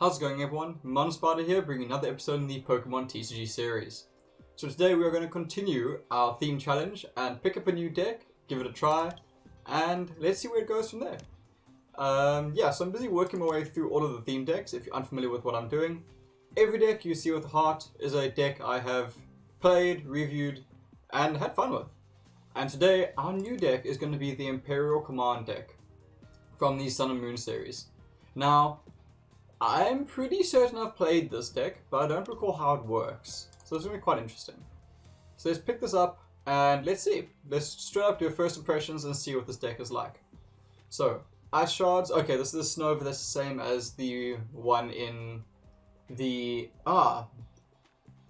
How's it going, everyone? Mountainspyder here, bringing another episode in the Pokemon TCG series. So today we are going to continue our theme challenge and pick up a new deck, give it a try, and let's see where it goes from there. So I'm busy working my way through all of the theme decks, if you're unfamiliar with what I'm doing. Every deck you see with heart is a deck I have played, reviewed, and had fun with. And today, our new deck is going to be the Imperial Command deck from the Sun and Moon series. Now, I'm pretty certain I've played this deck, but I don't recall how it works. So it's going to be quite interesting. So let's pick this up and let's see. Let's straight up do first impressions and see what this deck is like. So, Ice Shards. Okay, this is the Snova that's the same as the one in the...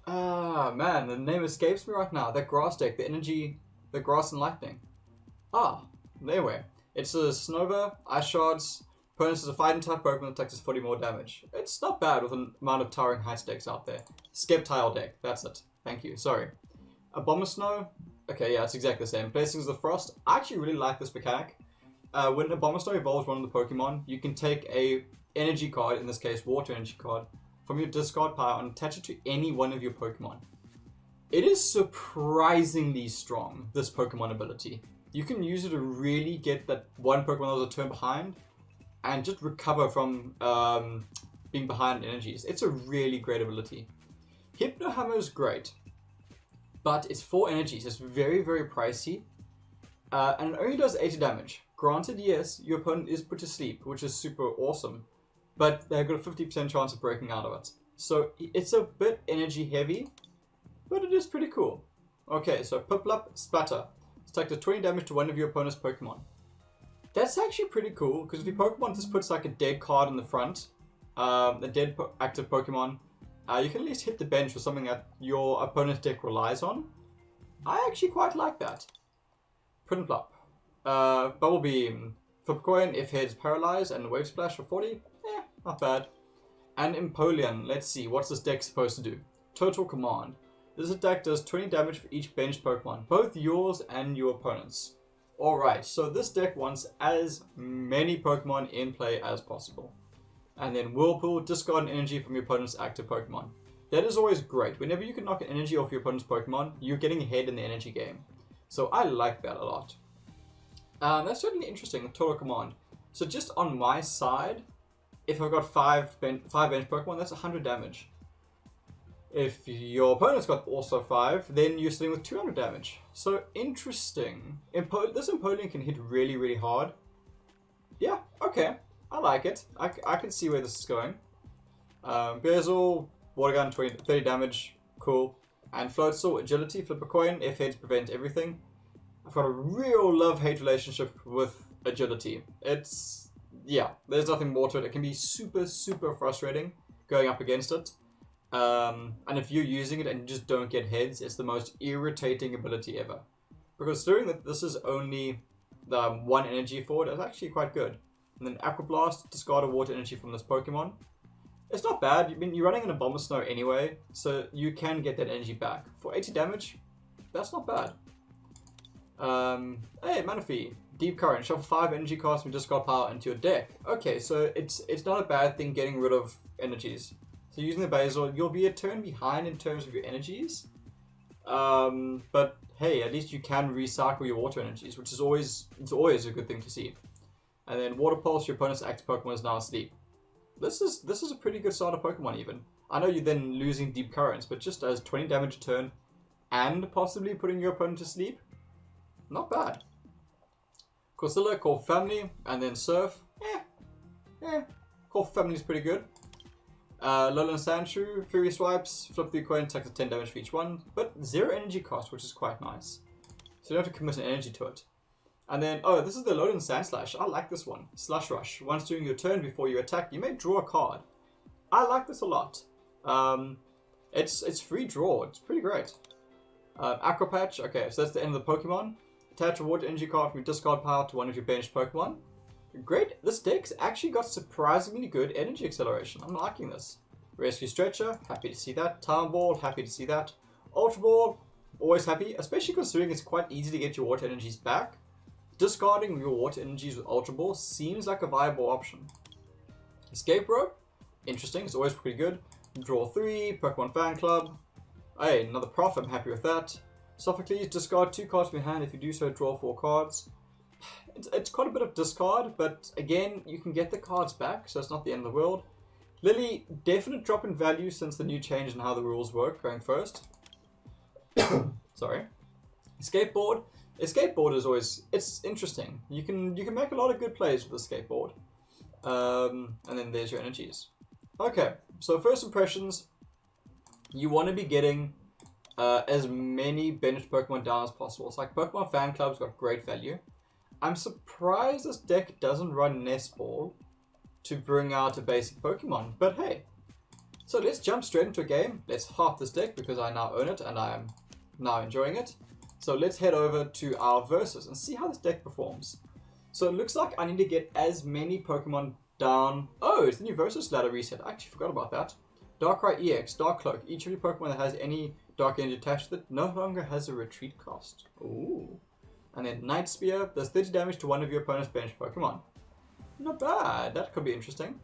man, the name escapes me right now. That grass deck, the Grass and Lightning. Anyway. It's a Snova, Ice Shards. Opponent is a fighting type Pokemon that takes 40 more damage. It's not bad with an amount of Towering Heights decks out there. Skeptile deck, that's it. Thank you, sorry. Abomasnow. Okay, yeah, it's exactly the same. Blessings of the Frost. I actually really like this mechanic. When Abomasnow evolves one of the Pokemon, you can take a energy card, in this case water energy card, from your discard pile and attach it to any one of your Pokemon. It is surprisingly strong, this Pokemon ability. You can use it to really get that one Pokemon that was a turn behind and just recover from being behind in energies. It's a really great ability. Hypno Hammer is great, but it's 4 energies. It's very, very pricey, and it only does 80 damage. Granted, yes, your opponent is put to sleep, which is super awesome, but they've got a 50% chance of breaking out of it. So it's a bit energy heavy, but it is pretty cool. Okay, so Piplup, Splatter. It's take the 20 damage to one of your opponent's Pokemon. That's actually pretty cool, because if your Pokemon just puts like a dead card in the front, a dead active Pokemon, you can at least hit the bench with something that your opponent's deck relies on. I actually quite like that. Prinplup. Bubble Beam. Flip Coin, if head's paralyzed, and Wave Splash for 40. Not bad. And Empoleon. Let's see, what's this deck supposed to do? Total Command. This deck does 20 damage for each benched Pokemon, both yours and your opponent's. Alright, so this deck wants as many Pokemon in play as possible. And then Whirlpool, discard an energy from your opponent's active Pokemon. That is always great. Whenever you can knock an energy off your opponent's Pokemon, you're getting ahead in the energy game. So I like that a lot. That's certainly interesting, the Total Command. So just on my side, if I've got 5 bench Pokemon, that's 100 damage. If your opponent's got also 5, then you're sitting with 200 damage. So interesting. This Empoleon can hit really, really hard. Yeah, okay. I like it. I can see where this is going. Beelzebub, Water Gun, 30 damage. Cool. And Floatzel, Agility, Flip a Coin, F-Heads prevent everything. I've got a real love-hate relationship with Agility. Yeah, there's nothing more to it. It can be super, super frustrating going up against it. And if you're using it and you just don't get heads, it's the most irritating ability ever. Because considering that this is only the 1 energy for it, it's actually quite good. And then Aqua Blast, discard a water energy from this Pokemon. It's not bad. I mean, you're running an Abomasnow anyway, so you can get that energy back. For 80 damage, that's not bad. Hey, Manaphy. Deep Current. Shuffle 5 energy cards from discard pile into your deck. Okay, so it's not a bad thing getting rid of energies. So using the Basil, you'll be a turn behind in terms of your energies. But hey, at least you can recycle your water energies, which is always a good thing to see. And then Water Pulse, your opponent's active Pokemon is now asleep. This is a pretty good starter Pokemon even. I know you're then losing Deep Currents, but just as 20 damage a turn and possibly putting your opponent to sleep, not bad. Corsola, Call Family, and then Surf. Call Family is pretty good. Lowland Sandshrew, Fury Swipes, flip the coin, takes 10 damage for each one, but 0 energy cost, which is quite nice. So you don't have to commit an energy to it. And then, this is the Lowland Sandslash. I like this one. Slush Rush. Once during your turn before you attack, you may draw a card. I like this a lot. It's free draw. It's pretty great. Aqua Patch. Okay, so that's the end of the Pokemon. Attach a water energy card from your discard pile to one of your benched Pokemon. Great, this deck's actually got surprisingly good energy acceleration. I'm liking this. Rescue Stretcher, happy to see that. Time Ball, happy to see that. Ultra Ball, always happy, especially considering it's quite easy to get your water energies back. Discarding your water energies with Ultra Ball seems like a viable option. Escape Rope, interesting. It's always pretty good. Draw 3, Pokemon Fan Club. Hey, another prof, I'm happy with that. Sophocles, discard 2 cards from your hand. If you do so, draw 4 cards. It's quite a bit of discard, but again, you can get the cards back, so it's not the end of the world. Lily, definite drop in value since the new change in how the rules work, going first. Sorry. Skateboard. A skateboard is always, it's interesting. You can make a lot of good plays with a skateboard. And then there's your energies. Okay, so first impressions, you want to be getting as many benched Pokemon down as possible. It's like Pokemon Fan Club's got great value. I'm surprised this deck doesn't run Nest Ball to bring out a basic Pokemon, but hey. So let's jump straight into a game. Let's half this deck because I now own it and I am now enjoying it. So let's head over to our Versus and see how this deck performs. So it looks like I need to get as many Pokemon down. Oh, it's the new Versus ladder reset. I actually forgot about that. Darkrai EX, Dark Cloak. Each of your Pokemon that has any Dark Energy attached to it no longer has a retreat cost. Ooh. And then Night Spear does 30 damage to one of your opponent's bench Pokemon. Not bad. That could be interesting.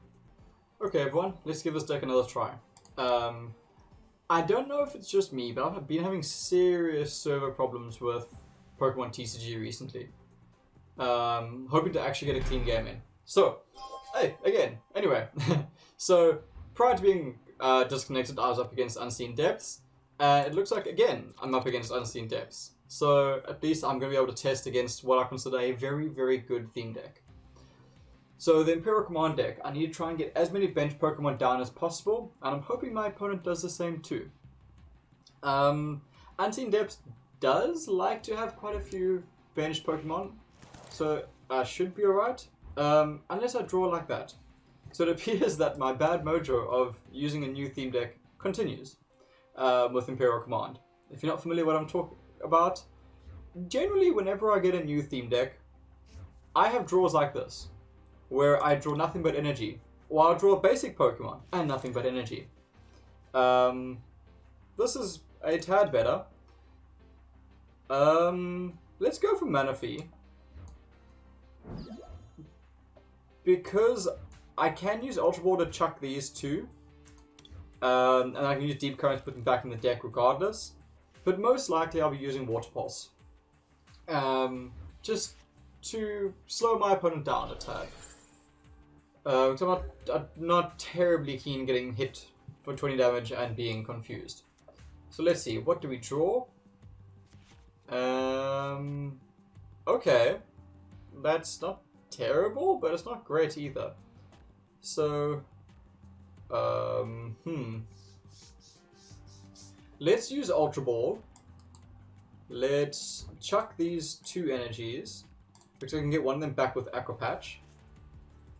Okay, everyone, let's give this deck another try. I don't know if it's just me, but I've been having serious server problems with Pokemon TCG recently. Hoping to actually get a clean game in. So, hey, again, anyway. So, prior to being disconnected, I was up against Unseen Depths. It looks like, again, I'm up against Unseen Depths. So, at least I'm going to be able to test against what I consider a very, very good theme deck. So, the Imperial Command deck, I need to try and get as many bench Pokemon down as possible, and I'm hoping my opponent does the same too. Unseen Depths does like to have quite a few bench Pokemon, so I should be alright, unless I draw like that. So it appears that my bad mojo of using a new theme deck continues with Imperial Command. If you're not familiar with what I'm talking about, generally whenever I get a new theme deck, I have draws like this, where I draw nothing but energy, or I'll draw a basic Pokemon and nothing but energy. This is a tad better. Let's go for Manaphy, because I can use Ultra Ball to chuck these two, and I can use Deep Current to put them back in the deck regardless. But most likely I'll be using Water Pulse, just to slow my opponent down a tad. So I'm not terribly keen getting hit for 20 damage and being confused. So let's see, what do we draw? Okay, that's not terrible, but it's not great either. So, let's use Ultra Ball. Let's chuck these 2 energies, because I can get one of them back with Aqua Patch.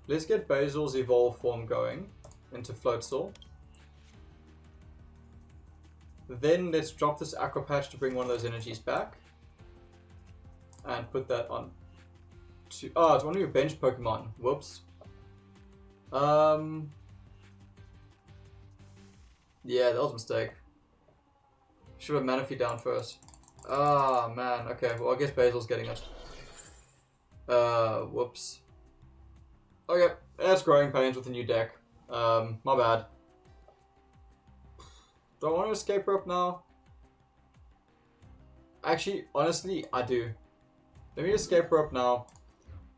Let's get Basil's Evolve form going into Floatzel. Then let's drop this Aqua Patch to bring one of those energies back. And put that on to... Oh, it's one of your bench Pokemon. Whoops. Yeah, that was a mistake. Should have Manaphy down first. Ah, man. Okay, well, I guess Basil's getting it. Whoops. Okay, that's growing pains with the new deck. My bad. Do I want to escape rope now? Actually, honestly, I do. Let me escape rope now.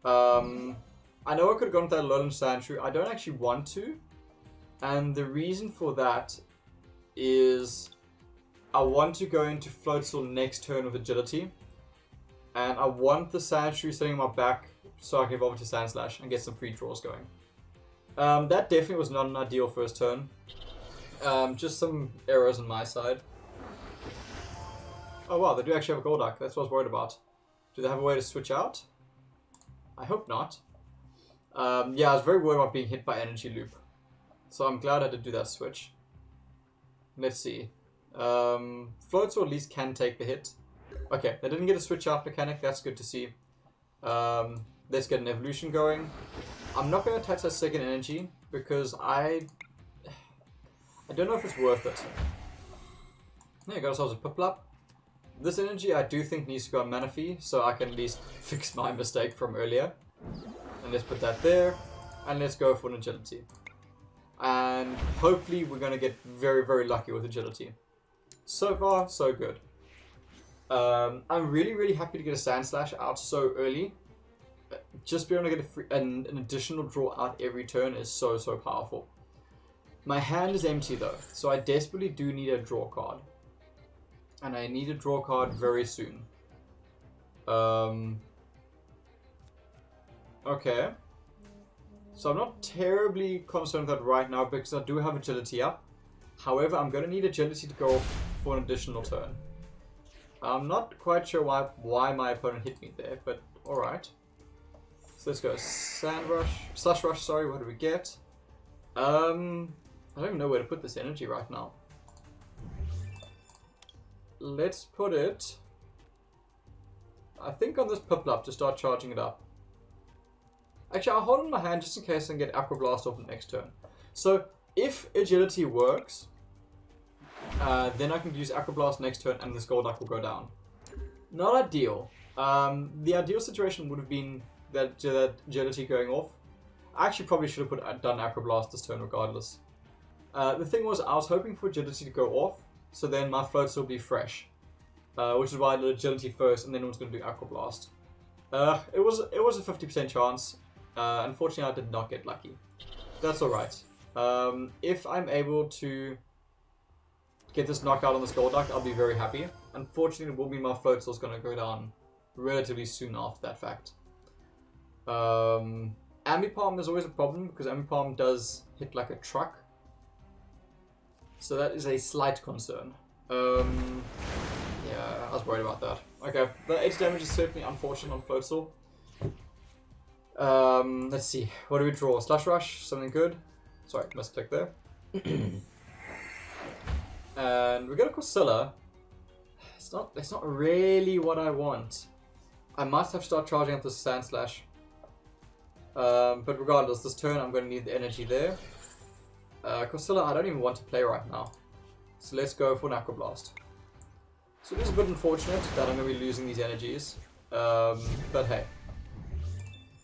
I know I could have gone with that Alolan Sandshrew. I don't actually want to. And the reason for that is I want to go into Floatzel next turn with Agility. And I want the Sandshrew sitting on my back so I can evolve it to Sandslash and get some free draws going. That definitely was not an ideal first turn. Just some errors on my side. Oh wow, they do actually have a Golduck. That's what I was worried about. Do they have a way to switch out? I hope not. Yeah, I was very worried about being hit by Energy Loop. So I'm glad I did do that switch. Let's see. Floatzel at least can take the hit. Okay, they didn't get a switch out mechanic. That's good to see. Let's get an evolution going. I'm not going to attach that second energy because I don't know if it's worth it. There you go, ourselves a Piplup. This energy I do think needs to go on Manaphy, so I can at least fix my mistake from earlier. And let's put that there, and let's go for an Agility. and hopefully we're going to get very, very lucky with agility. So far, so good. I'm really, really happy to get a Sand Slash out so early. Just being able to get an additional draw out every turn is so, so powerful. My hand is empty though, so I desperately do need a draw card. And I need a draw card very soon. Okay. So I'm not terribly concerned with that right now because I do have agility up. However, I'm going to need agility to go for an additional turn. I'm not quite sure why my opponent hit me there, but alright. So let's go Slash Rush, sorry, what do we get? I don't even know where to put this energy right now. Let's put it, I think, on this Piplup to start charging it up. Actually, I'll hold it in my hand just in case I can get Aqua Blast off the next turn. So, if agility works, then I can use Aqua Blast next turn and this Golduck will go down. Not ideal. The ideal situation would have been that agility going off. I actually probably should have done Aqua Blast this turn regardless. The thing was, I was hoping for agility to go off, so then my floats will be fresh. Which is why I did agility first and then I was going to do Aqua Blast. It was a 50% chance. Unfortunately, I did not get lucky. That's alright. If I'm able to get this knockout on this Golduck, I'll be very happy. Unfortunately, it will mean my Floatzel's going to go down relatively soon after that fact. Ambipom is always a problem because Ambipom does hit like a truck. So that is a slight concern. Yeah, I was worried about that. Okay, the 8 damage is certainly unfortunate on Floatzel. Let's see. What do we draw? Slash Rush, something good. Sorry, misclick there. And we got a Corcilla. It's not really what I want. I must have to start charging up the Sand Slash. But regardless, this turn I'm going to need the energy there. Corcilla, I don't even want to play right now. So let's go for an Aqua Blast. So it is a bit unfortunate that I'm going to be losing these energies. But hey.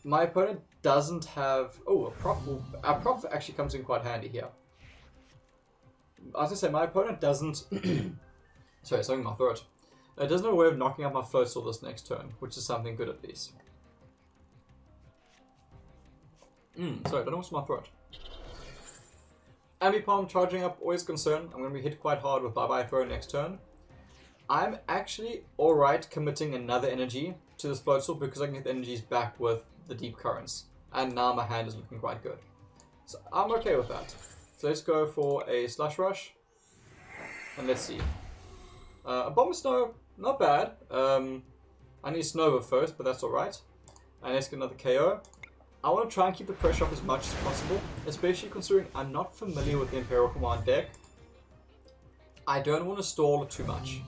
My opponent doesn't have... Oh, a Prof actually comes in quite handy here. I was going to say, my opponent doesn't... Sorry, something in my throat. It doesn't have a way of knocking out my Floatzel this next turn, which is something good at least. Sorry, I don't know what's in my throat. Ambipom charging up, always a concern. I'm going to be hit quite hard with Bye-Bye Throw next turn. I'm actually alright committing another energy to this Floatzel because I can get the energies back with the Deep Currents. And now my hand is looking quite good. So I'm okay with that. So let's go for a Slash Rush. And let's see. A Bomb Snow, not bad. I need Snova first, but that's alright. And let's get another KO. I want to try and keep the pressure up as much as possible, especially considering I'm not familiar with the Imperial Command deck. I don't want to stall it too much.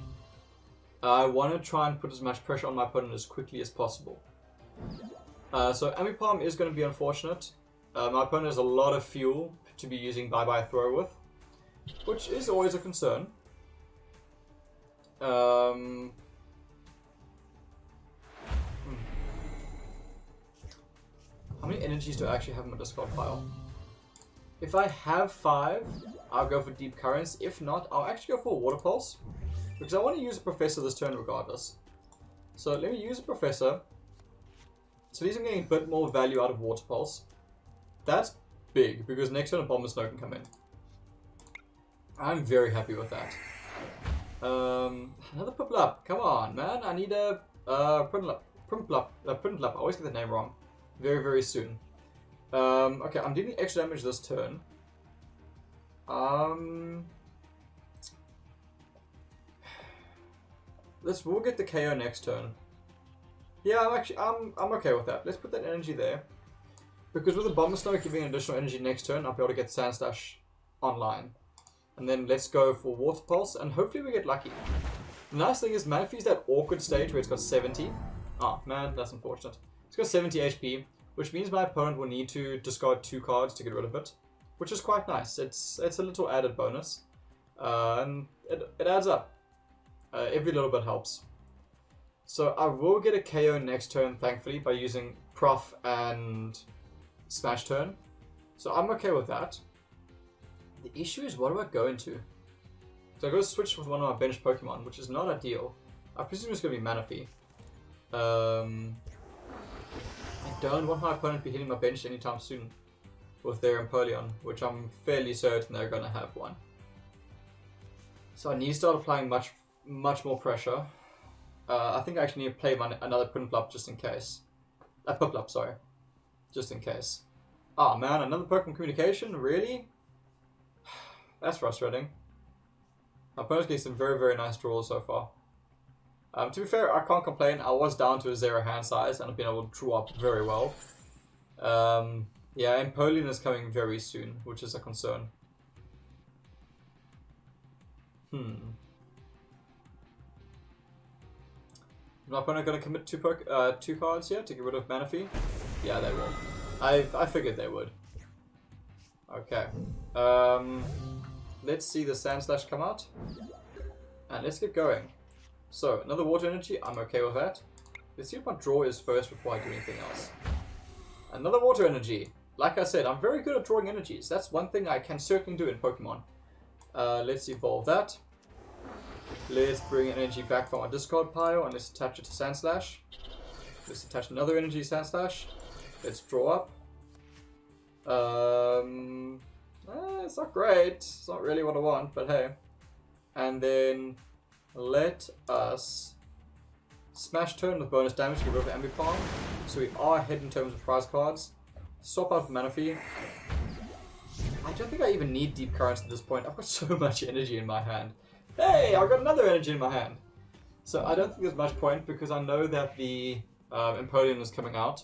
I want to try and put as much pressure on my opponent as quickly as possible. So Ambipom is going to be unfortunate. My opponent has a lot of fuel to be using Bye-Bye Throw with, which is always a concern. How many energies do I actually have in my discard pile? If I have 5, I'll go for Deep Currents. If not, I'll actually go for a Water Pulse. Because I want to use a Professor this turn regardless. So let me use a Professor. So at least I'm getting a bit more value out of Water Pulse. That's big, because next turn a Bomb Snow can come in. I'm very happy with that. Another Piplup. Come on, man. I need a Prinplup. I always get the name wrong. Very, very soon. Okay, I'm dealing extra damage this turn. We'll get the KO next turn. Yeah, I'm okay with that. Let's put that energy there. Because with the Bomber Snow giving additional energy next turn, I'll be able to get Sand Slash online. And then let's go for Water Pulse, and hopefully we get lucky. The nice thing is Manaphy's that awkward stage where it's got 70. Oh, man, that's unfortunate. It's got 70 HP, which means my opponent will need to discard 2 cards to get rid of it. Which is quite nice. It's a little added bonus. And it adds up. Every little bit helps. So I will get a KO next turn, thankfully, by using Prof and Smash Turn. So I'm okay with that. The issue is, what do I go into? So I go to switch with one of my bench Pokemon, which is not ideal. I presume it's going to be Manaphy. I don't want my opponent to be hitting my bench anytime soon with their Empoleon, which I'm fairly certain they're going to have one. So I need to start applying much more pressure. I think I actually need to play another Prinplup just in case. Piplup, sorry. Just in case. Oh man, another Pokemon Communication? Really? That's frustrating. My opponent's getting some very, very nice draws so far. To be fair, I can't complain. I was down to a 0 hand size and I've been able to draw up very well. Yeah, Empoleon is coming very soon, which is a concern. Is my opponent going to commit two cards here to get rid of Manaphy? Yeah, they will. I figured they would. Okay. Let's see the Sand Slash come out. And let's get going. So, another Water Energy, I'm okay with that. Let's see what my draw is first before I do anything else. Another Water Energy. Like I said, I'm very good at drawing energies. That's one thing I can certainly do in Pokemon. Let's evolve that. Let's bring energy back from our discard pile and let's attach it to Sand Slash. Let's attach another energy Sand Slash. Let's draw up. It's not great. It's not really what I want, but hey. And then let us smash turn with bonus damage to get rid of Ambipom. So we are ahead in terms of prize cards. Swap out Manaphy. I don't think I even need Deep Currents at this point. I've got so much energy in my hand. Hey, I've got another energy in my hand. So I don't think there's much point because I know that the Empoleon is coming out.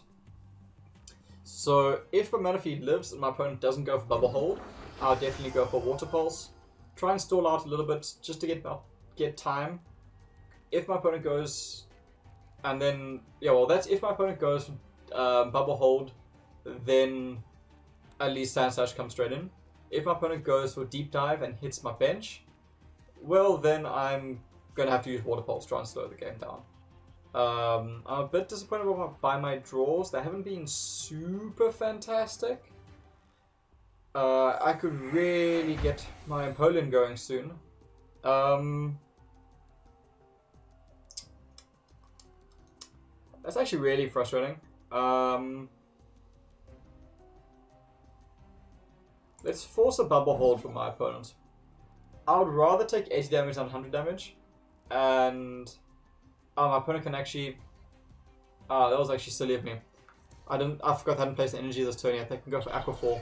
So if my Manaphy lives and my opponent doesn't go for Bubble Hold, I'll definitely go for Water Pulse. Try and stall out a little bit just to get time. If my opponent goes, and then that's if my opponent goes Bubble Hold, then at least Sand Slash comes straight in. If my opponent goes for Deep Dive and hits my bench, well then I'm gonna have to use Water Pulse to try and slow the game down. I'm a bit disappointed by my draws. They haven't been super fantastic. I could really get my Empoleon going soon. That's actually really frustrating. Let's force a Bubble Hold from my opponent. I would rather take 80 damage than 100 damage. And my opponent can actually... that was actually silly of me. I forgot I hadn't placed the energy this turn yet. They can go for Aqua Fall.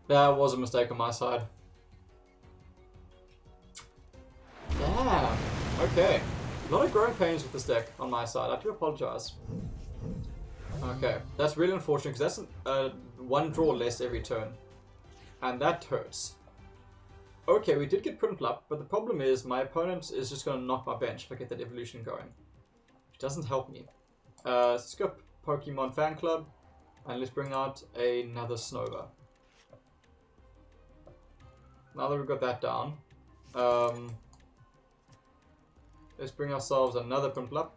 That was a mistake on my side. Damn. Okay. A lot of growing pains with this deck on my side. I do apologize. Okay. That's really unfortunate because that's one draw less every turn. And that hurts. Okay, we did get Prinplup, but the problem is my opponent is just going to knock my bench if I get that evolution going. Which doesn't help me. Let's go Pokemon Fan Club. And let's bring out another Snova. Now that we've got that down, let's bring ourselves another Prinplup.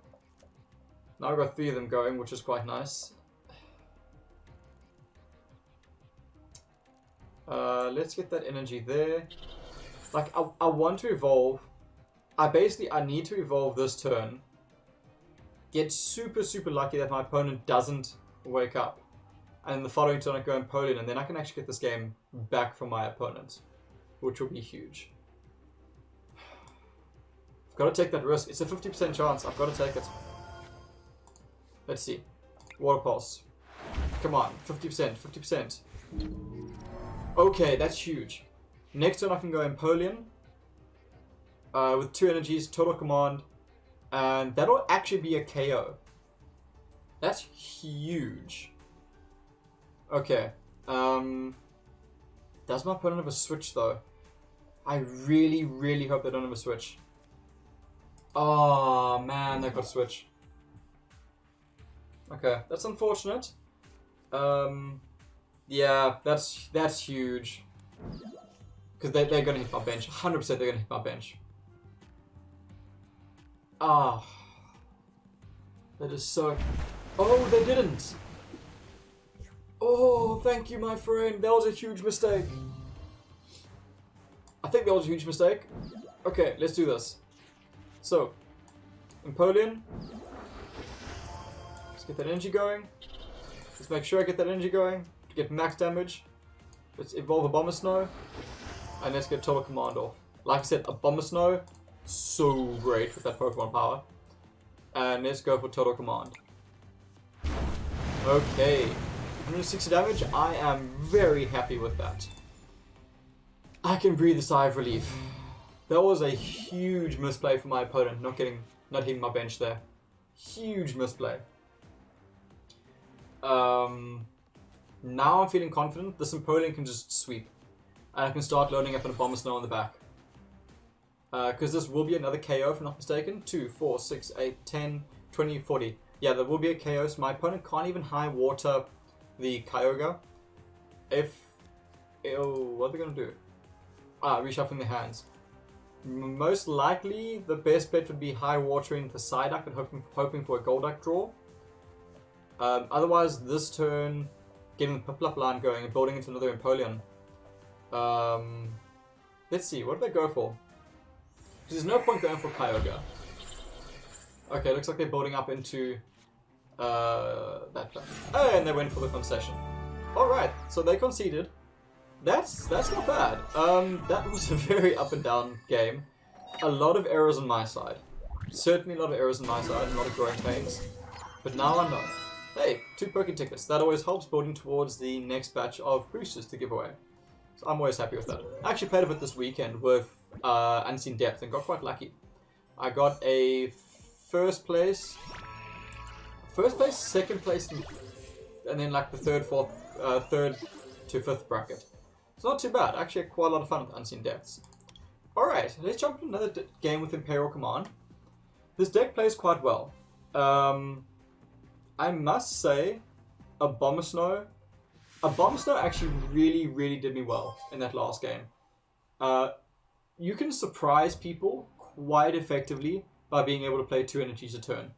Now we've got 3 of them going, which is quite nice. Let's get that energy there. Like, I want to evolve. I need to evolve this turn. Get super, super lucky that my opponent doesn't wake up. And the following turn I go Empoleon, and then I can actually get this game back from my opponent. Which will be huge. I've got to take that risk. It's a 50% chance. I've got to take it. Let's see. Water Pulse. Come on. 50%. 50%. Okay, that's huge. Next turn I can go Empoleon. With 2 energies, Total Command. And that'll actually be a KO. That's huge. Okay. Does my opponent have a switch though? I really, really hope they don't have a switch. Oh man, they've got a switch. Okay, that's unfortunate. Yeah, that's huge. Because they're going to hit my bench. 100% they're going to hit my bench. Ah. That is so... Oh, they didn't! Oh, thank you, my friend. That was a huge mistake. think that was a huge mistake. Okay, let's do this. So, Empoleon. Let's get that energy going. Let's make sure I get that energy going to get max damage. Let's evolve a Bomber Snow. And let's get Total Command off. Like I said, a Bomber Snow, so great with that Pokemon power. And let's go for Total Command. Okay, 160 damage. I am very happy with that. I can breathe a sigh of relief. That was a huge misplay for my opponent, not hitting my bench there. Huge misplay. Now I'm feeling confident. This Empoleon can just sweep. And I can start loading up on a Bomber Snow on the back. Because this will be another KO, if I'm not mistaken. 2, 4, 6, 8, 10, 20, 40. Yeah, there will be a KO, so my opponent can't even high water the Kyogre. What are they going to do? Reshuffling their hands. Most likely, the best bet would be high watering the Psyduck and hoping for a Golduck draw. Otherwise, this turn, getting the Piplup line going and building into another Empoleon. Let's see, what did they go for? Because there's no point going for Kyogre. Okay, looks like they're building up into that plan. Oh, and they went for the concession. Alright, so they conceded. That's not bad. That was a very up and down game. A lot of errors on my side. Certainly a lot of errors on my side, a lot of growing pains. But now I know. Hey, 2 Poké tickets. That always helps building towards the next batch of boosters to give away. So I'm always happy with that. I actually played a bit this weekend with Unseen Depth and got quite lucky. I got a first place, second place, and then like the third to fifth bracket. It's not too bad. Actually, quite a lot of fun with Unseen Depths. Alright, let's jump into another game with Imperial Command. This deck plays quite well. I must say, a Bomber Snow actually really did me well in that last game. You can surprise people quite effectively by being able to play 2 energies a turn.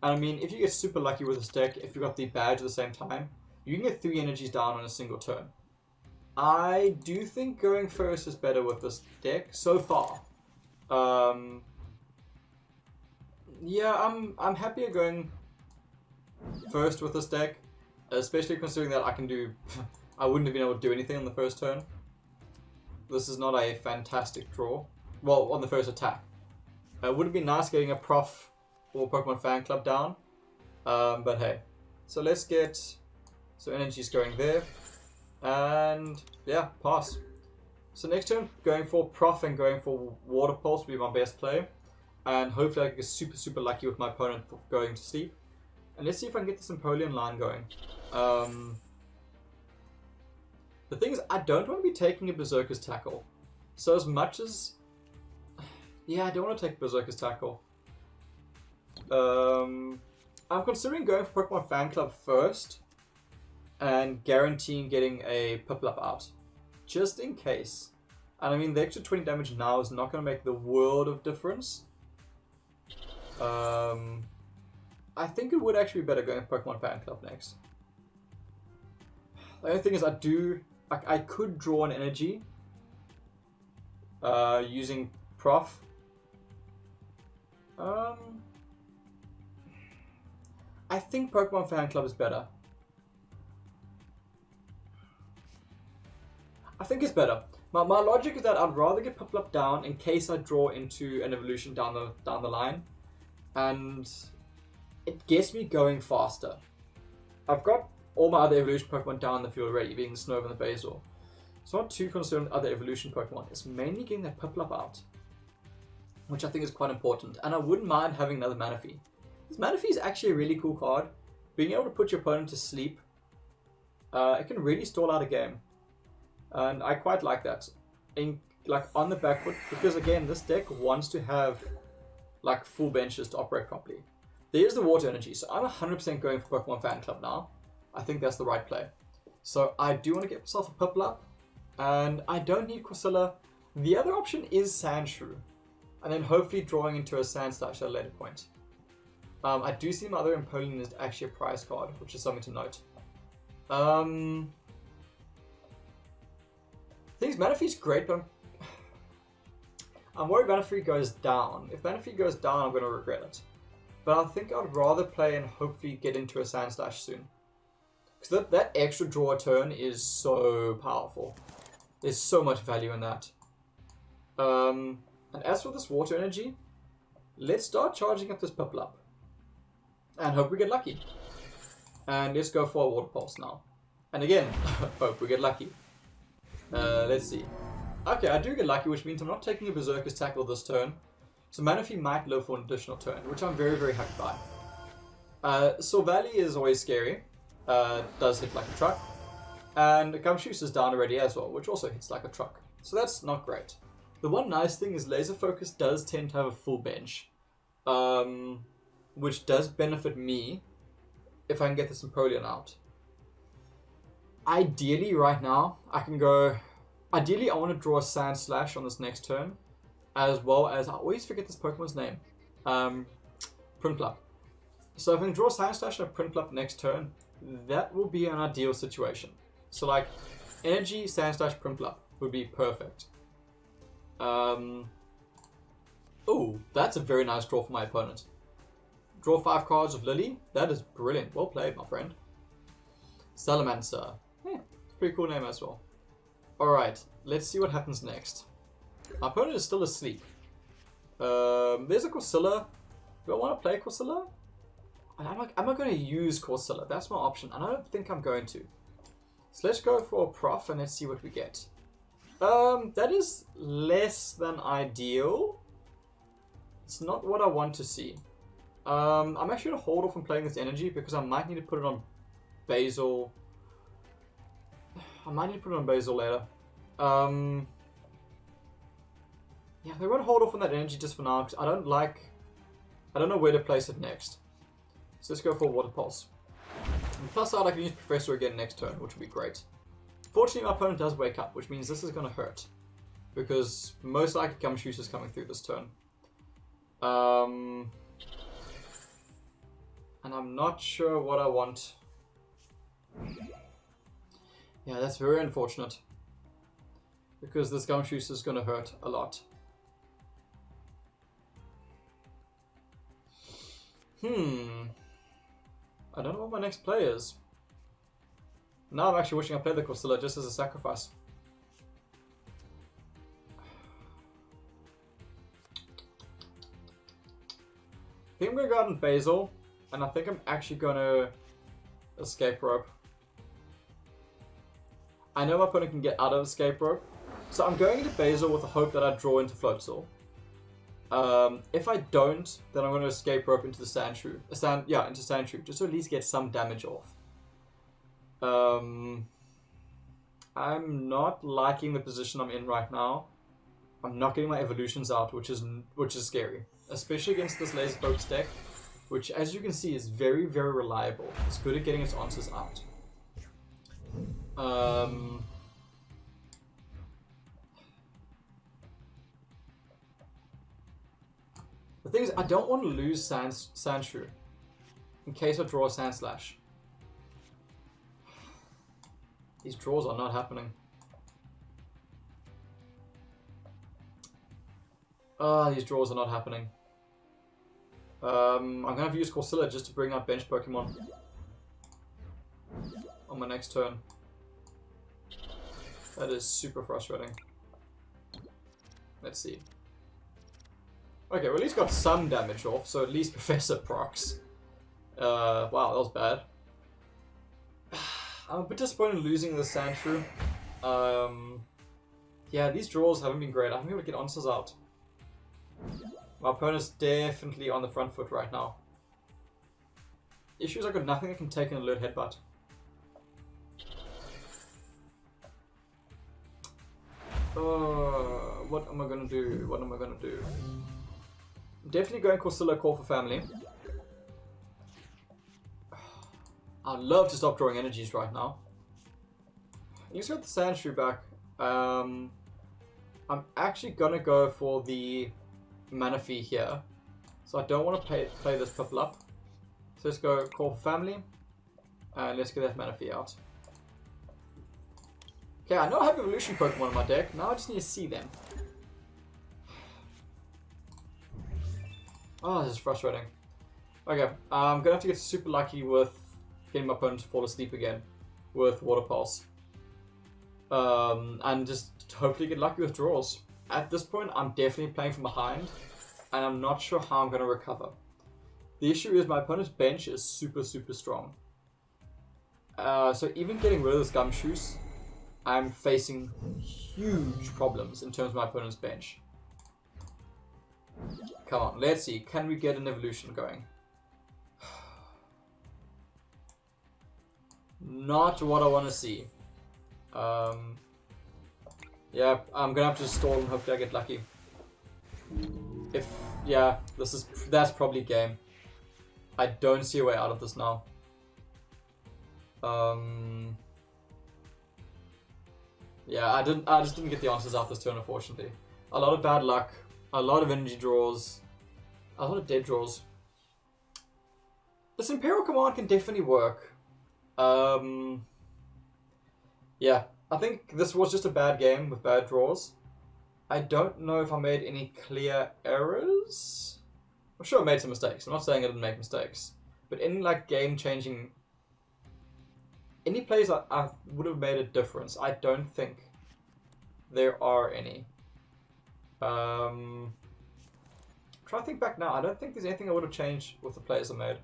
And I mean, if you get super lucky with this deck, if you got the badge at the same time, you can get 3 energies down on a single turn. I do think going first is better with this deck so far. Yeah, I'm happier going first with this deck, especially considering that I wouldn't have been able to do anything on the first turn. This is not a fantastic draw. Well, on the first attack. It would have been nice getting a Prof or Pokemon Fan Club down. But hey. So let's get some energies going there. And yeah, pass. So next turn, going for Prof and going for Water Pulse will be my best play. And hopefully I can get super lucky with my opponent for going to sleep. And let's see if I can get this Empoleon line going. The thing is, I don't want to be taking a Berserker's Tackle. So as much as... Yeah, I don't want to take Berserker's Tackle. I'm considering going for Pokemon Fan Club first. And guaranteeing getting a Piplup out. Just in case. And I mean, the extra 20 damage now is not going to make the world of difference. I think it would actually be better going for Pokemon Fan Club next. The only thing is I could draw an energy using Prof. I think Pokemon Fan Club is better. I think it's better. My logic is that I'd rather get Piplup down in case I draw into an evolution down the line. And it gets me going faster. I've got all my other evolution Pokemon down the field already, being the Snover and the Basil. So I'm not too concerned with other evolution Pokemon. It's mainly getting that Piplup out, which I think is quite important. And I wouldn't mind having another Manaphy. This Manaphy is actually a really cool card. Being able to put your opponent to sleep, it can really stall out a game. And I quite like that. Like on the back foot, because again, this deck wants to have like full benches to operate properly. There's the water energy, so I'm 100% going for Pokemon Fan Club now. I think that's the right play. So I do want to get myself a Piplup, and I don't need Quasilla. The other option is Sandshrew, and then hopefully drawing into a Sandslash at a later point. I do see my other Empoleon is actually a prize card, which is something to note. Things Manaphy's great, but I'm worried Mana 3 goes down. If Mana 3 goes down, I'm going to regret it. But I think I'd rather play and hopefully get into a Sand Slash soon. Because that extra draw turn is so powerful. There's so much value in that. And as for this water energy, let's start charging up this Piplup. And hope we get lucky. And let's go for a Water Pulse now. And again, hope we get lucky. Let's see. Okay, I do get lucky, which means I'm not taking a Berserker's Tackle this turn. So Manaphy might live for an additional turn, which I'm very, very happy by. Silvally is always scary. Does hit like a truck. And Gumshoos is down already as well, which also hits like a truck. So that's not great. The one nice thing is Laser Focus does tend to have a full bench. Which does benefit me if I can get this Empoleon out. Ideally, right now, I can go... Ideally, I want to draw a Sand Slash on this next turn. As well as... I always forget this Pokemon's name. Prinplup. So if I can draw a Sand Slash and a Prinplup next turn, that will be an ideal situation. So like, Energy, Sand Slash, Prinplup would be perfect. Ooh, that's a very nice draw for my opponent. Draw 5 cards of Lily. That is brilliant. Well played, my friend. Salamancer. It's a pretty cool name as well. Alright, let's see what happens next. My opponent is still asleep. There's a Corsola. Do I want to play Corsola? Am I going to use Corsola? That's my option, and I don't think I'm going to. So let's go for a Prof and let's see what we get. That is less than ideal. It's not what I want to see. I'm actually going to hold off on playing this energy because I might need to put it on Basil. I might need to put it on Basil later. Yeah, they're going to hold off on that energy just for now because I don't know where to place it next. So let's go for a Water Pulse. And plus side, I can use Professor again next turn, which would be great. Fortunately, my opponent does wake up, which means this is going to hurt. Because most likely Gumshoos is coming through this turn. And I'm not sure what I want. Yeah, that's very unfortunate. Because this Gumshoos is going to hurt a lot. I don't know what my next play is. Now I'm actually wishing I played the Corsola just as a sacrifice. I think I'm going to go out in Basil, and I think I'm actually going to Escape Rope. I know my opponent can get out of Escape Rope, so I'm going into Basil with the hope that I draw into Floatzel. If I don't, then I'm going to Escape Rope into the Sandshrew. Into Sandshrew, just to at least get some damage off. I'm not liking the position I'm in right now. I'm not getting my evolutions out, which is scary. Especially against this Laser Focus deck, which as you can see is very, very reliable. It's good at getting its answers out. The thing is, I don't want to lose Sandshrew in case I draw a Sand Slash. These draws are not happening. These draws are not happening. I'm going to have to use Corsola just to bring out bench Pokemon on my next turn. That is super frustrating. Let's see. Okay, we at least got some damage off, so at least Professor procs. Wow, that was bad. I'm a bit disappointed in losing the Sandshrew. Yeah, these draws haven't been great. I haven't been able to get answers out. My opponent's definitely on the front foot right now. The issue is I've got nothing I can take an Alert Headbutt. What am I gonna do? What am I gonna do? I'm definitely going Corsola Call for Family. I'd love to stop drawing energies right now. You just got the Sandshrew back. I'm actually gonna go for the Manaphy here. So I don't want to play this Piplup. So let's go Call for Family. And let's get that Manaphy out. Okay, I know I have evolution Pokemon in my deck. Now I just need to see them. Oh, this is frustrating. Okay, I'm gonna have to get super lucky with getting my opponent to fall asleep again with Water Pulse. And just hopefully get lucky with draws. At this point, I'm definitely playing from behind, and I'm not sure how I'm gonna recover. The issue is my opponent's bench is super strong. So even getting rid of this Gumshoes, I'm facing huge problems in terms of my opponent's bench. Come on, let's see. Can we get an evolution going? Not what I want to see. Yeah, I'm gonna have to stall and hopefully I get lucky. Yeah, that's probably game. I don't see a way out of this now. Yeah, I just didn't get the answers out this turn, unfortunately. A lot of bad luck, a lot of energy draws, a lot of dead draws. This Imperial Command can definitely work. Yeah, I think this was just a bad game with bad draws. I don't know if I made any clear errors. I'm sure I made some mistakes. I'm not saying I didn't make mistakes. But any like game-changing... Any plays I would have made a difference. I don't think there are any. I'm trying to think back now. I don't think there's anything I would have changed with the plays I made.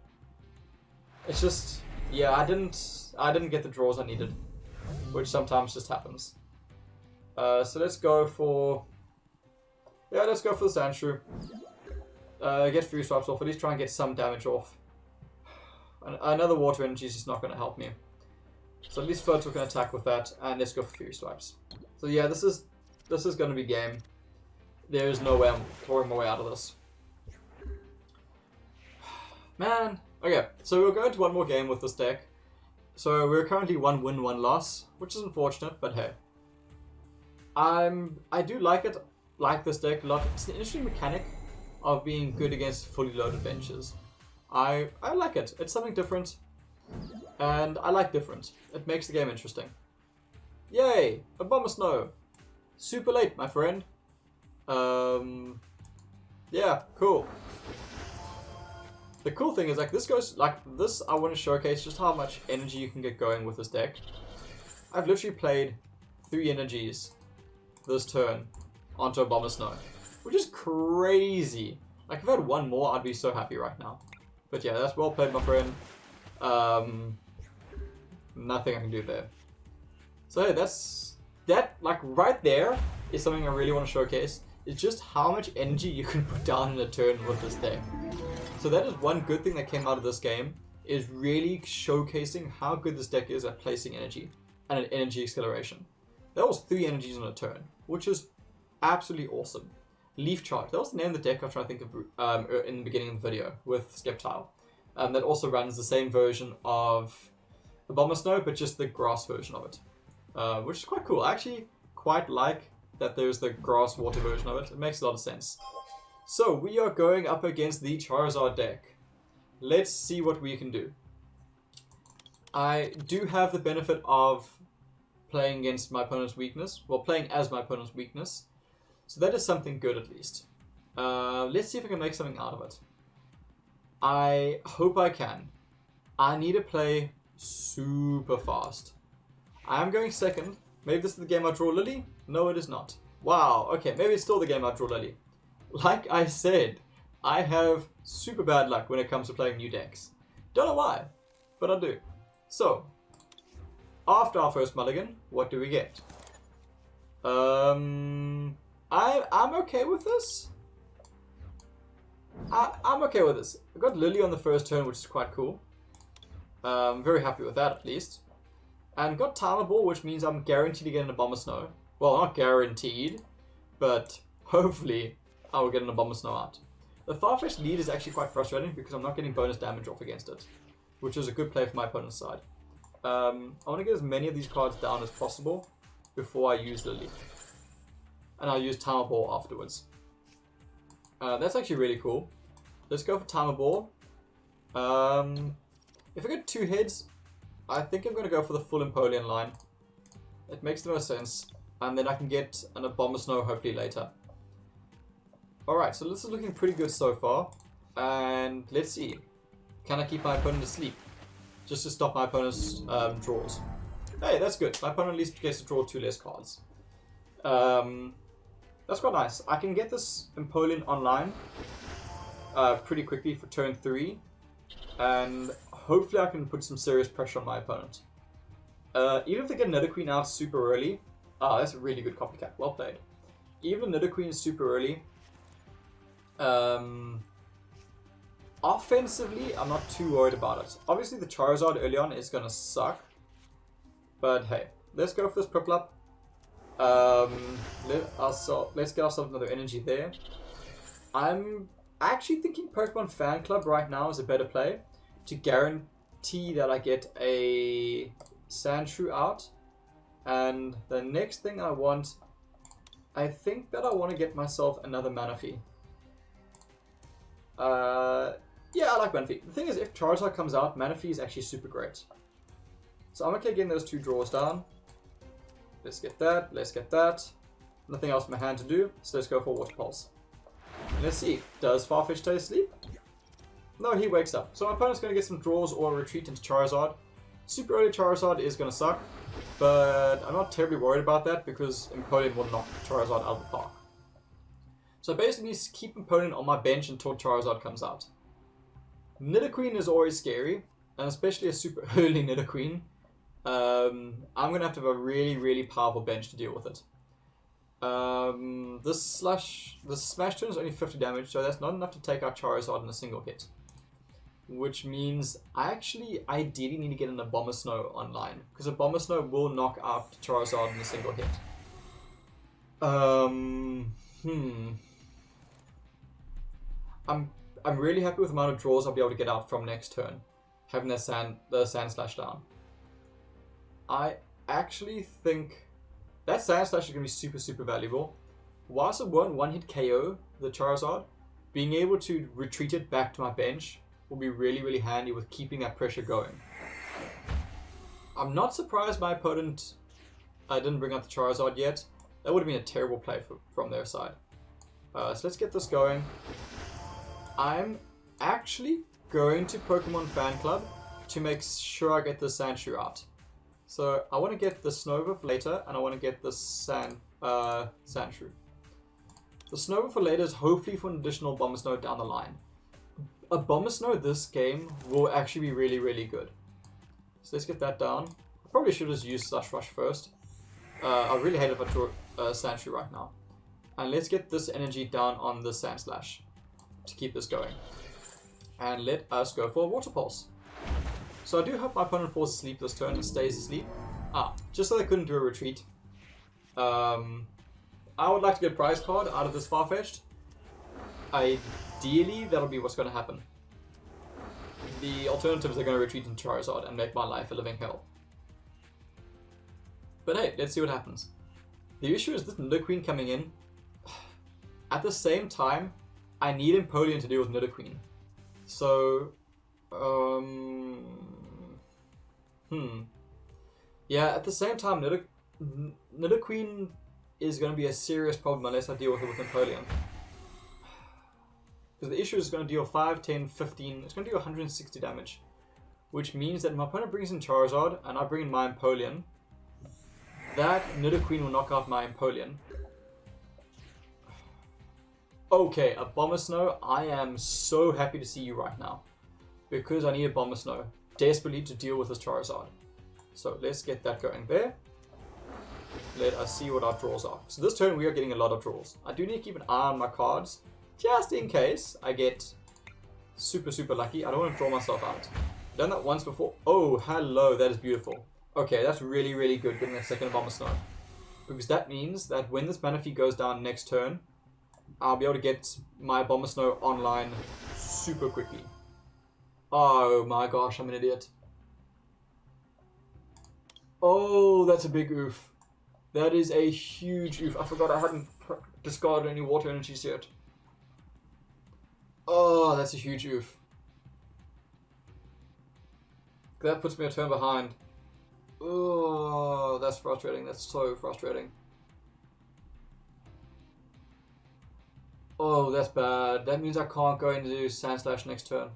It's just... Yeah, I didn't get the draws I needed. Which sometimes just happens. So let's go for... Yeah, let's go for the Sandshrew. Get Fury Swipes off, at least try and get some damage off. Another Water Energy is just not going to help me. So at least Floatzel can attack with that, and let's go for Fury Swipes. So yeah, this is going to be game. There is no way I'm clawing my way out of this. Man. Okay, so we'll go into one more game with this deck. So we're currently 1 win, 1 loss, which is unfortunate, but hey. I do like this deck a lot. It's an interesting mechanic of being good against fully loaded benches. I like it. It's something different. And I like different. It makes the game interesting. Yay! A Abomasnow! Super late, my friend. Yeah, cool. The cool thing is, like, this I want to showcase just how much energy you can get going with this deck. I've literally played 3 energies this turn onto Abomasnow, which is crazy. Like, if I had one more, I'd be so happy right now. But yeah, that's well played, my friend. Nothing I can do there. So hey, that, like, right there is something I really want to showcase. It's just how much energy you can put down in a turn with this deck. So that is one good thing that came out of this game, is really showcasing how good this deck is at placing energy and an energy acceleration. That was 3 energies on a turn, which is absolutely awesome. Leaf Charge, that was the name of the deck I was trying to think of in the beginning of the video with Skeptile. That also runs the same version of Abomasnow, but just the grass version of it. Which is quite cool. I actually quite like that there's the grass water version of it. It makes a lot of sense. So we are going up against the Charizard deck. Let's see what we can do. I do have the benefit of playing against my opponent's weakness. Well, playing as my opponent's weakness. So that is something good at least. Let's see if I can make something out of it. I hope I can. I need to play super fast. I am going second. Maybe this is the game I draw Lily? No, it is not. Wow, okay, maybe it's still the game I draw Lily. Like I said, I have super bad luck when it comes to playing new decks. Don't know why, but I do. So, after our first mulligan, what do we get? I'm okay with this. I'm okay with this. I got Lily on the first turn, which is quite cool. I'm very happy with that, at least. And got Timer Ball, which means I'm guaranteed to get an Abomasnow. Well, not guaranteed, but hopefully I will get an Abomasnow out. The Farfetch'd lead is actually quite frustrating because I'm not getting bonus damage off against it, which is a good play for my opponent's side. I want to get as many of these cards down as possible before I use Lily. And I'll use Timer Ball afterwards. That's actually really cool. Let's go for Timer Ball. If I get 2 heads, I think I'm going to go for the full Empoleon line. It makes the most sense. And then I can get an Abomasnow hopefully later. Alright, so this is looking pretty good so far. And let's see. Can I keep my opponent asleep? Just to stop my opponent's draws. Hey, that's good. My opponent at least gets to draw 2 less cards. That's quite nice. I can get this Imperial online pretty quickly for turn 3. And hopefully I can put some serious pressure on my opponent. Even if they get Nidoqueen out super early. That's a really good copycat. Well played. Even if Nidoqueen is super early. Offensively, I'm not too worried about it. Obviously, the Charizard early on is going to suck. But hey, let's go for this Piplup. Let's get ourselves another energy there. I'm actually thinking Pokemon Fan Club right now is a better play to guarantee that I get a Sandshrew out. And the next thing I want, I think that I want to get myself another Manaphy. Yeah, I like Manaphy. The thing is, if Charizard comes out, Manaphy is actually super great. So I'm okay getting those 2 draws down. Let's get that, let's get that. Nothing else in my hand to do, so let's go for Water Pulse. And let's see, does Farfetch stay asleep? No, he wakes up. So my opponent's going to get some draws or a retreat into Charizard. Super early Charizard is going to suck, but I'm not terribly worried about that because Empoleon will knock Charizard out of the park. So basically, keep Empoleon on my bench until Charizard comes out. Nidoqueen is always scary, and especially a super early Nidoqueen. I'm going to have a really, really powerful bench to deal with it. This Smash turn is only 50 damage, so that's not enough to take out Charizard in a single hit. Which means I actually ideally need to get an Abomasnow online, because Abomasnow will knock out Charizard in a single hit. I'm really happy with the amount of draws I'll be able to get out from next turn, having the Sand Slash down. I actually think that Sand Slash is going to be super, super valuable. Whilst it won't one-hit KO the Charizard, being able to retreat it back to my bench will be really, really handy with keeping that pressure going. I'm not surprised my opponent didn't bring out the Charizard yet. That would have been a terrible play from their side. So let's get this going. I'm actually going to Pokemon Fan Club to make sure I get the Sandshrew out. So I want to get the Snover for later, and I want to get the Sandshrew. The Snover for later is hopefully for an additional Abomasnow down the line. Abomasnow this game will actually be really, really good. So let's get that down. I probably should have just used Slush Rush first. I really hate it if I draw Sandshrew right now. And let's get this energy down on the Sand Slash to keep this going. And let us go for a Water Pulse. So I do hope my opponent falls asleep this turn and stays asleep. Just so they couldn't do a retreat. I would like to get a prize card out of this Farfetch'd. Ideally, that'll be what's going to happen. The alternative is they're going to retreat into Charizard and make my life a living hell. But hey, let's see what happens. The issue is this Nidoqueen coming in. At the same time, I need Empoleon to deal with Nidoqueen. So, yeah, at the same time, Nidoqueen is going to be a serious problem unless I deal with it with Empoleon. Because the issue is going to deal 5, 10, 15, it's going to deal 160 damage. Which means that if my opponent brings in Charizard and I bring in my Empoleon, that Nidoqueen will knock out my Empoleon. Okay, Abomasnow, I am so happy to see you right now. Because I need Abomasnow desperately to deal with this Charizard. So let's get that going there. Let us see what our draws are. So this turn we are getting a lot of draws. I do need to keep an eye on my cards, just in case I get super, super lucky. I don't want to draw myself out. I've done that once before. Oh, hello, that is beautiful. Okay, that's really, really good getting that second Abomasnow. Because that means that when this Manaphy goes down next turn, I'll be able to get my Abomasnow online super quickly. Oh my gosh, I'm an idiot. Oh, that's a big oof. That is a huge oof. I forgot I hadn't discarded any water energies yet. Oh, that's a huge oof. That puts me a turn behind. Oh, that's frustrating. That's so frustrating. Oh, that's bad. That means I can't go into Sand Slash next turn.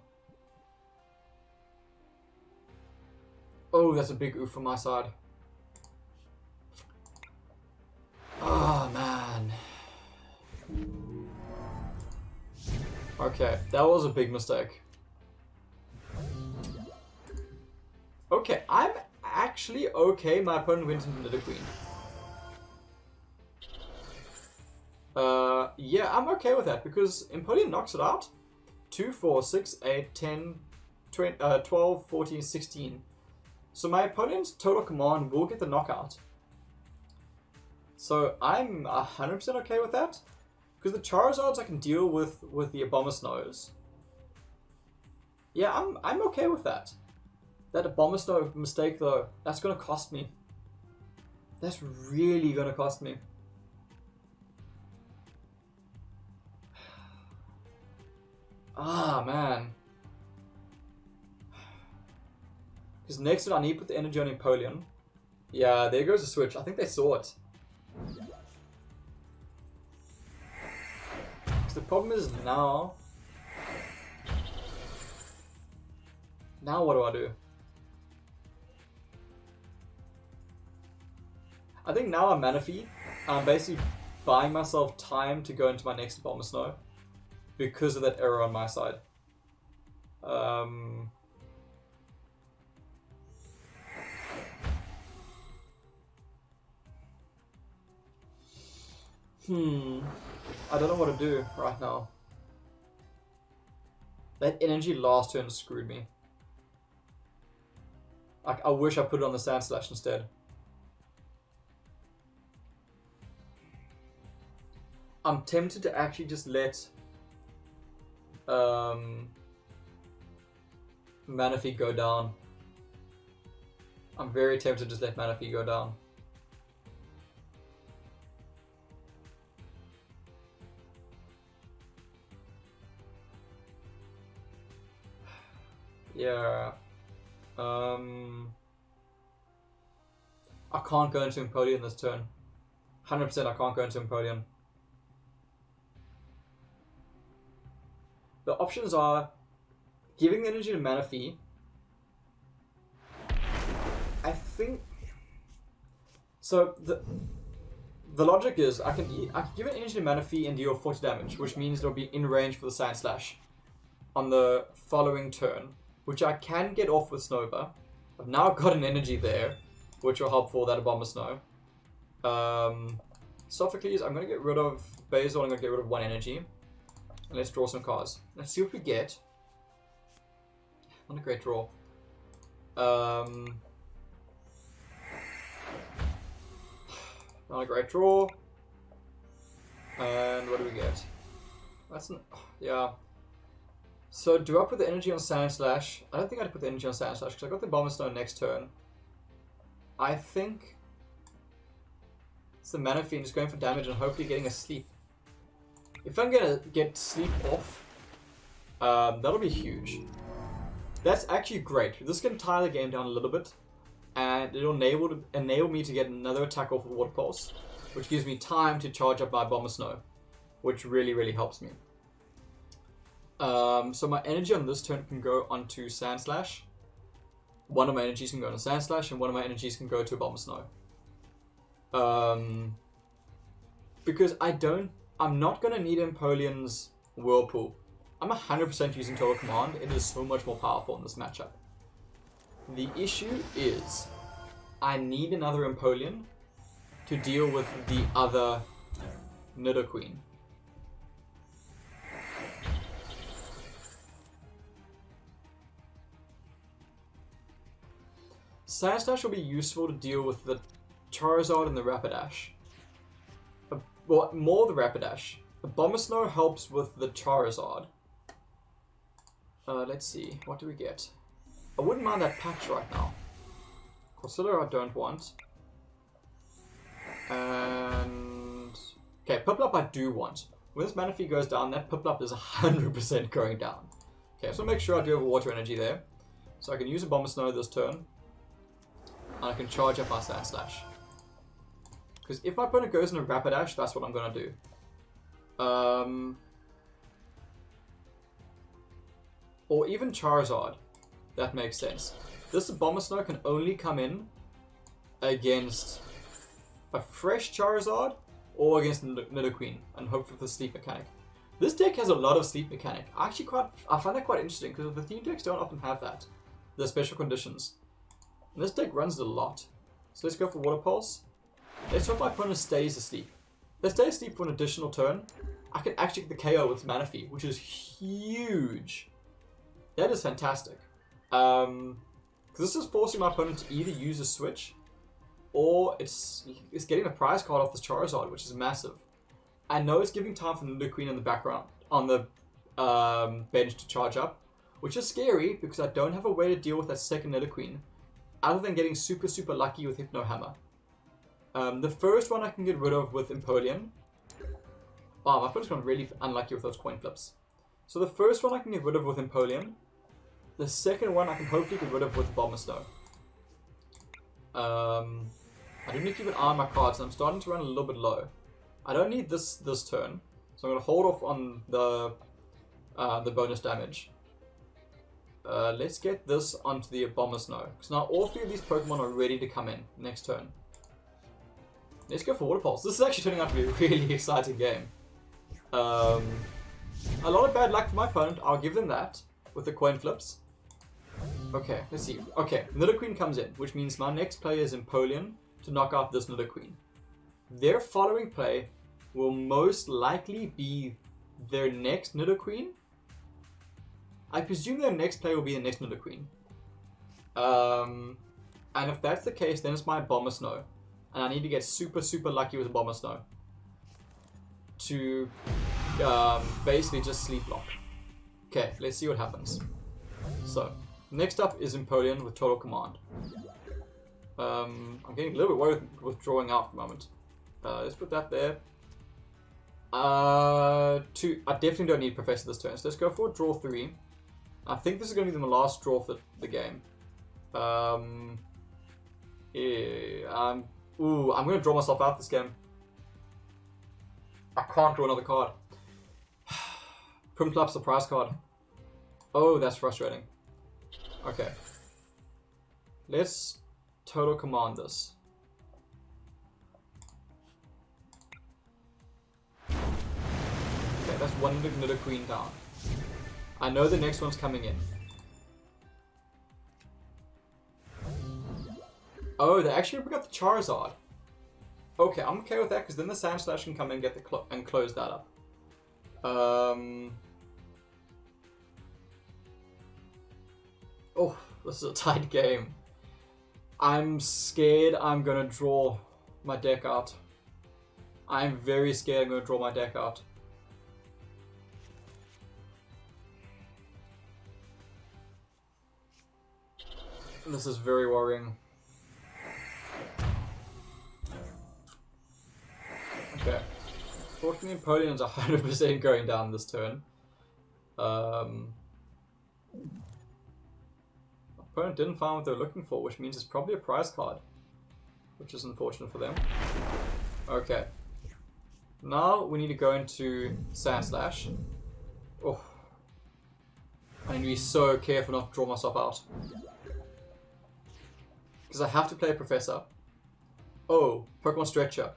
Oh, that's a big oof from my side. Oh, man. Okay, that was a big mistake. Okay, I'm actually okay. My opponent wins into the Queen. Yeah, I'm okay with that because Empoleon knocks it out. 2, 4, 6, 8, 10, 20, 12, 14, 16. So my opponent's total command will get the knockout. So I'm 100% okay with that. Because the Charizards I can deal with the Abomasnows. Yeah, I'm okay with that. That Abomasnow mistake though, that's gonna cost me. That's really gonna cost me. Ah, man. Because next turn I need to put the energy on Empoleon. Yeah, there goes the switch. I think they saw it. Because the problem is now... Now what do I do? I think now I'm Manaphy. I'm basically buying myself time to go into my next Abomasnow. Because of that error on my side. I don't know what to do right now. That energy last turn screwed me. I wish I put it on the Sand Slash instead. I'm tempted to actually just let Manaphy go down. I'm very tempted to just let Manaphy go down. Yeah. I can't go into Empoleon this turn. 100% I can't go into Empoleon. The options are giving the energy to Manaphy. I think so. The logic is I can give an energy to Manaphy and deal 40 damage, which means it'll be in range for the Sand Slash on the following turn, which I can get off with Snova. I've now got an energy there, which will help for that Abomasnow. Sophocles, I'm going to get rid of Basil, I'm going to get rid of 1 energy. And let's draw some cards. Let's see what we get. Not a great draw. Not a great draw. And what do we get? That's an... yeah. So do I put the energy on Sand Slash? I don't think I'd put the energy on Sand Slash because I got the Abomasnow next turn. I think it's the Manaphy just going for damage and hopefully getting a sleep. If I'm gonna get sleep off, that'll be huge. That's actually great. This can tie the game down a little bit, and it'll enable me to get another attack off with Water Pulse, which gives me time to charge up my Abomasnow, which really helps me. So my energy on this turn can go onto Sand Slash. One of my energies can go on Sand Slash, and one of my energies can go to Abomasnow. Because I'm not going to need Empoleon's Whirlpool. I'm 100% using Total Command. It is so much more powerful in this matchup. The issue is I need another Empoleon to deal with the other Nidoqueen. Sand Slash will be useful to deal with the Charizard and the Rapidash. Well, more the Rapidash. Abomasnow helps with the Charizard. Let's see. What do we get? I wouldn't mind that patch right now. Corsola I don't want. And... okay, Piplup I do want. When this Manaphy goes down, that Piplup is 100% going down. Okay, so make sure I do have a Water Energy there. So I can use Abomasnow this turn. And I can charge up my Sand Slash. Because if my opponent goes in a Rapidash, that's what I'm going to do. or even Charizard. That makes sense. This Bomber Snow can only come in against a fresh Charizard or against Nidoqueen, and hope for the sleep mechanic. This deck has a lot of sleep mechanic. I find that quite interesting because the theme decks don't often have that. The special conditions. And this deck runs it a lot. So let's go for Water Pulse. Let's hope my opponent stays asleep. Let's stay asleep for an additional turn. I can actually get the KO with Manaphy, which is huge. That is fantastic. Because this is forcing my opponent to either use a switch, or it's getting a prize card off this Charizard, which is massive. I know it's giving time for Nidoqueen in the background on the bench to charge up, which is scary because I don't have a way to deal with that second Nidoqueen, other than getting super lucky with Hypno Hammer. The first one I can get rid of with Empoleon. Wow, my opponent's gone really unlucky with those coin flips. So the first one I can get rid of with Empoleon. The second one I can hopefully get rid of with Bomber Snow. I do need to keep an eye on my cards, and I'm starting to run a little bit low. I don't need this turn, so I'm going to hold off on the bonus damage. Let's get this onto the Bomber Snow, because now all three of these Pokemon are ready to come in next turn. Let's go for Water Pulse. This is actually turning out to be a really exciting game. A lot of bad luck for my opponent, I'll give them that, with the coin flips. Okay, let's see. Okay, Nidoqueen comes in, which means my next play is Empoleon to knock out this Nidoqueen. Their following play will most likely be their next Nidoqueen. I presume their next play will be the next Nidoqueen. And if that's the case, then it's my Bomber Snow. And I need to get super lucky with the Bomber Snow to basically just sleep lock. Okay, let's see what happens. So, next up is Empoleon with Total Command. I'm getting a little bit worried with drawing out for the moment. Let's put that there. I definitely don't need Professor this turn, so let's go for draw 3. I think this is going to be my last draw for the game. I'm going to draw myself out this game. I can't draw another card. Prinplup surprise card. Oh, that's frustrating. Okay. Let's Total Command this. Okay, that's one Nidoqueen down. I know the next one's coming in. Oh, they actually bring up the Charizard. Okay, I'm okay with that because then the Sand Slash can come in and get the and close that up. Oh, this is a tight game. I'm scared I'm gonna draw my deck out. I'm very scared I'm gonna draw my deck out. This is very worrying. Okay. Fortunately, Empoleon's 100% going down this turn. Opponent didn't find what they were looking for, which means it's probably a prize card, which is unfortunate for them. Okay. Now we need to go into Sand Slash. Oh. I need to be so careful not to draw myself out. Because I have to play a Professor. Oh, Pokemon Stretcher.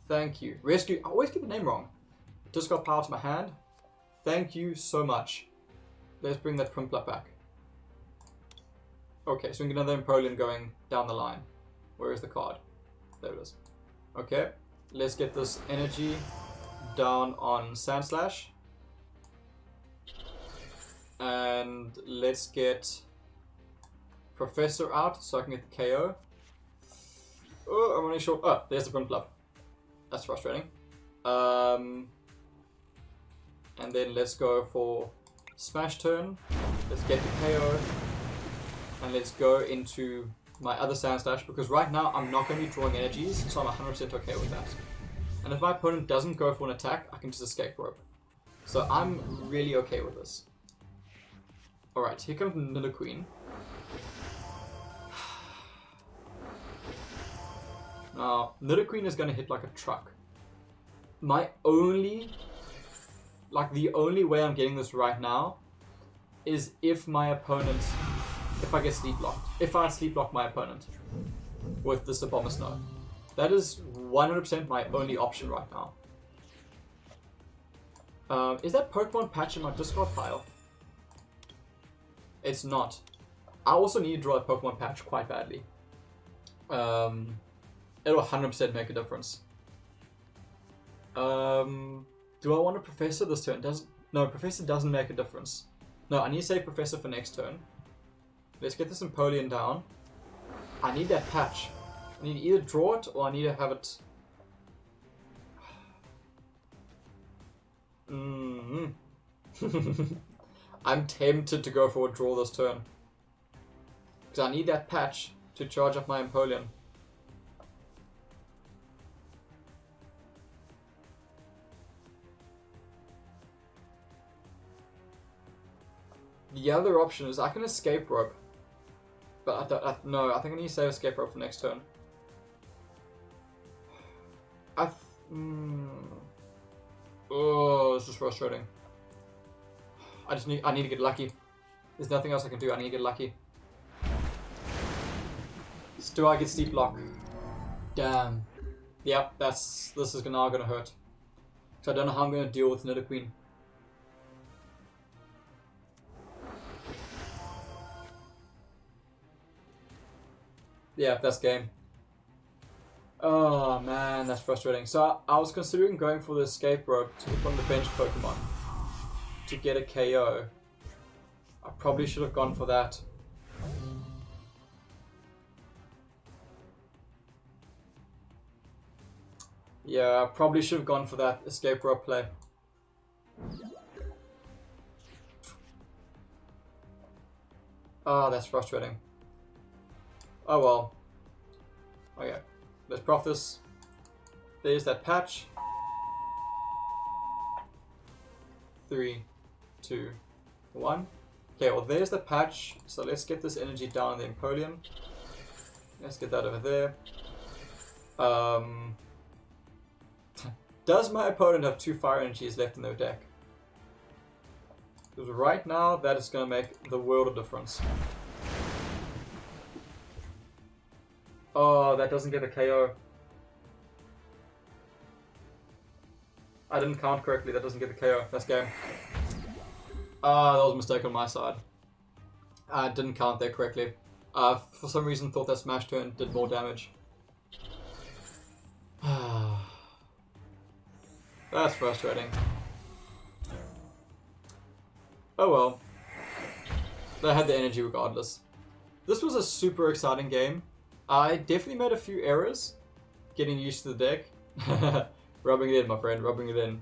Thank you. Rescue. I always get the name wrong. Discard power to my hand. Thank you so much. Let's bring that Prinplup back. Okay, so we get another Empoleon going down the line. Where is the card? There it is. Okay, let's get this energy down on Sand Slash. And let's get Professor out so I can get the KO. Oh, I'm running short. Oh, there's the Prinplup. That's frustrating. And then let's go for Smash turn. Let's get the KO. And let's go into my other Sand Slash because right now I'm not going to be drawing energies, so I'm 100% okay with that. And if my opponent doesn't go for an attack, I can just escape rope. So I'm really okay with this. Alright, here comes Nidoqueen. Now, Nidoqueen is going to hit like a truck. The only way I'm getting this right now is if my opponent, if I get sleep locked. If I sleep lock my opponent with this Bomber Snow. That is 100% my only option right now. Is that Pokemon patch in my discard pile? It's not. I also need to draw a Pokemon patch quite badly. It'll 100% make a difference. Do I want a Professor this turn? No, Professor doesn't make a difference. No, I need to save Professor for next turn. Let's get this Empoleon down. I need that patch. I need to either draw it or I need to have it... I'm tempted to go for a draw this turn. Because I need that patch to charge up my Empoleon. The other option is I can escape rope. But no, I think I need to save escape rope for next turn. Oh, this is frustrating. I need to get lucky. There's nothing else I can do. I need to get lucky. Do I get steep lock? Damn. Yep, this is now gonna hurt. So I don't know how I'm gonna deal with Nidoqueen. Yeah, that's game. Oh man, that's frustrating. So I was considering going for the escape rope to put on the bench Pokemon to get a KO. I probably should have gone for that. Yeah, I probably should have gone for that escape rope play. Oh, that's frustrating. Oh well. Okay, let's prof this. There's that patch. 3, 2, 1. Okay, well there's the patch. So let's get this energy down in the Empoleon. Let's get that over there. Does my opponent have 2 fire energies left in their deck? Because right now that is going to make the world of difference. Oh, that doesn't get a KO. I didn't count correctly, that doesn't get the KO. That's game. Ah, that was a mistake on my side. I didn't count that correctly. For some reason thought that Smash turn did more damage. That's frustrating. Oh well. They had the energy regardless. This was a super exciting game. I definitely made a few errors getting used to the deck. Rubbing it in, my friend, rubbing it in.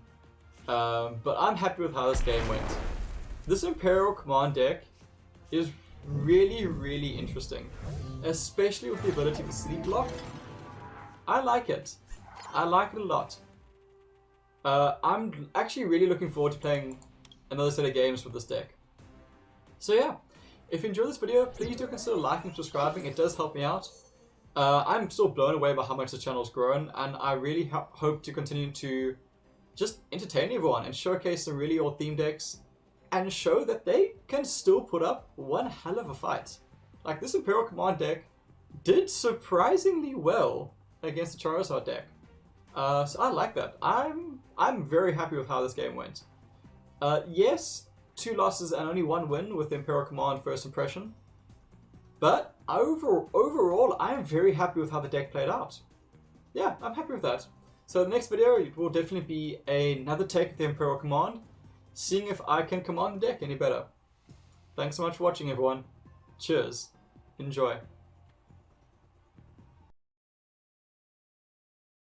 But I'm happy with how this game went. This Imperial Command deck is really, really interesting. Especially with the ability for Sleep Lock. I like it. I like it a lot. I'm actually really looking forward to playing another set of games with this deck. So yeah, if you enjoyed this video, please do consider liking and subscribing. It does help me out. I'm still blown away by how much the channel's grown, and I really hope to continue to just entertain everyone and showcase some really old theme decks and show that they can still put up one hell of a fight. Like, this Imperial Command deck did surprisingly well against the Charizard deck. So I like that. I'm very happy with how this game went. Yes, 2 losses and only 1 win with the Imperial Command first impression. But overall, I am very happy with how the deck played out. Yeah, I'm happy with that. So the next video will definitely be another take of the Imperial Command, seeing if I can command the deck any better. Thanks so much for watching, everyone. Cheers. Enjoy.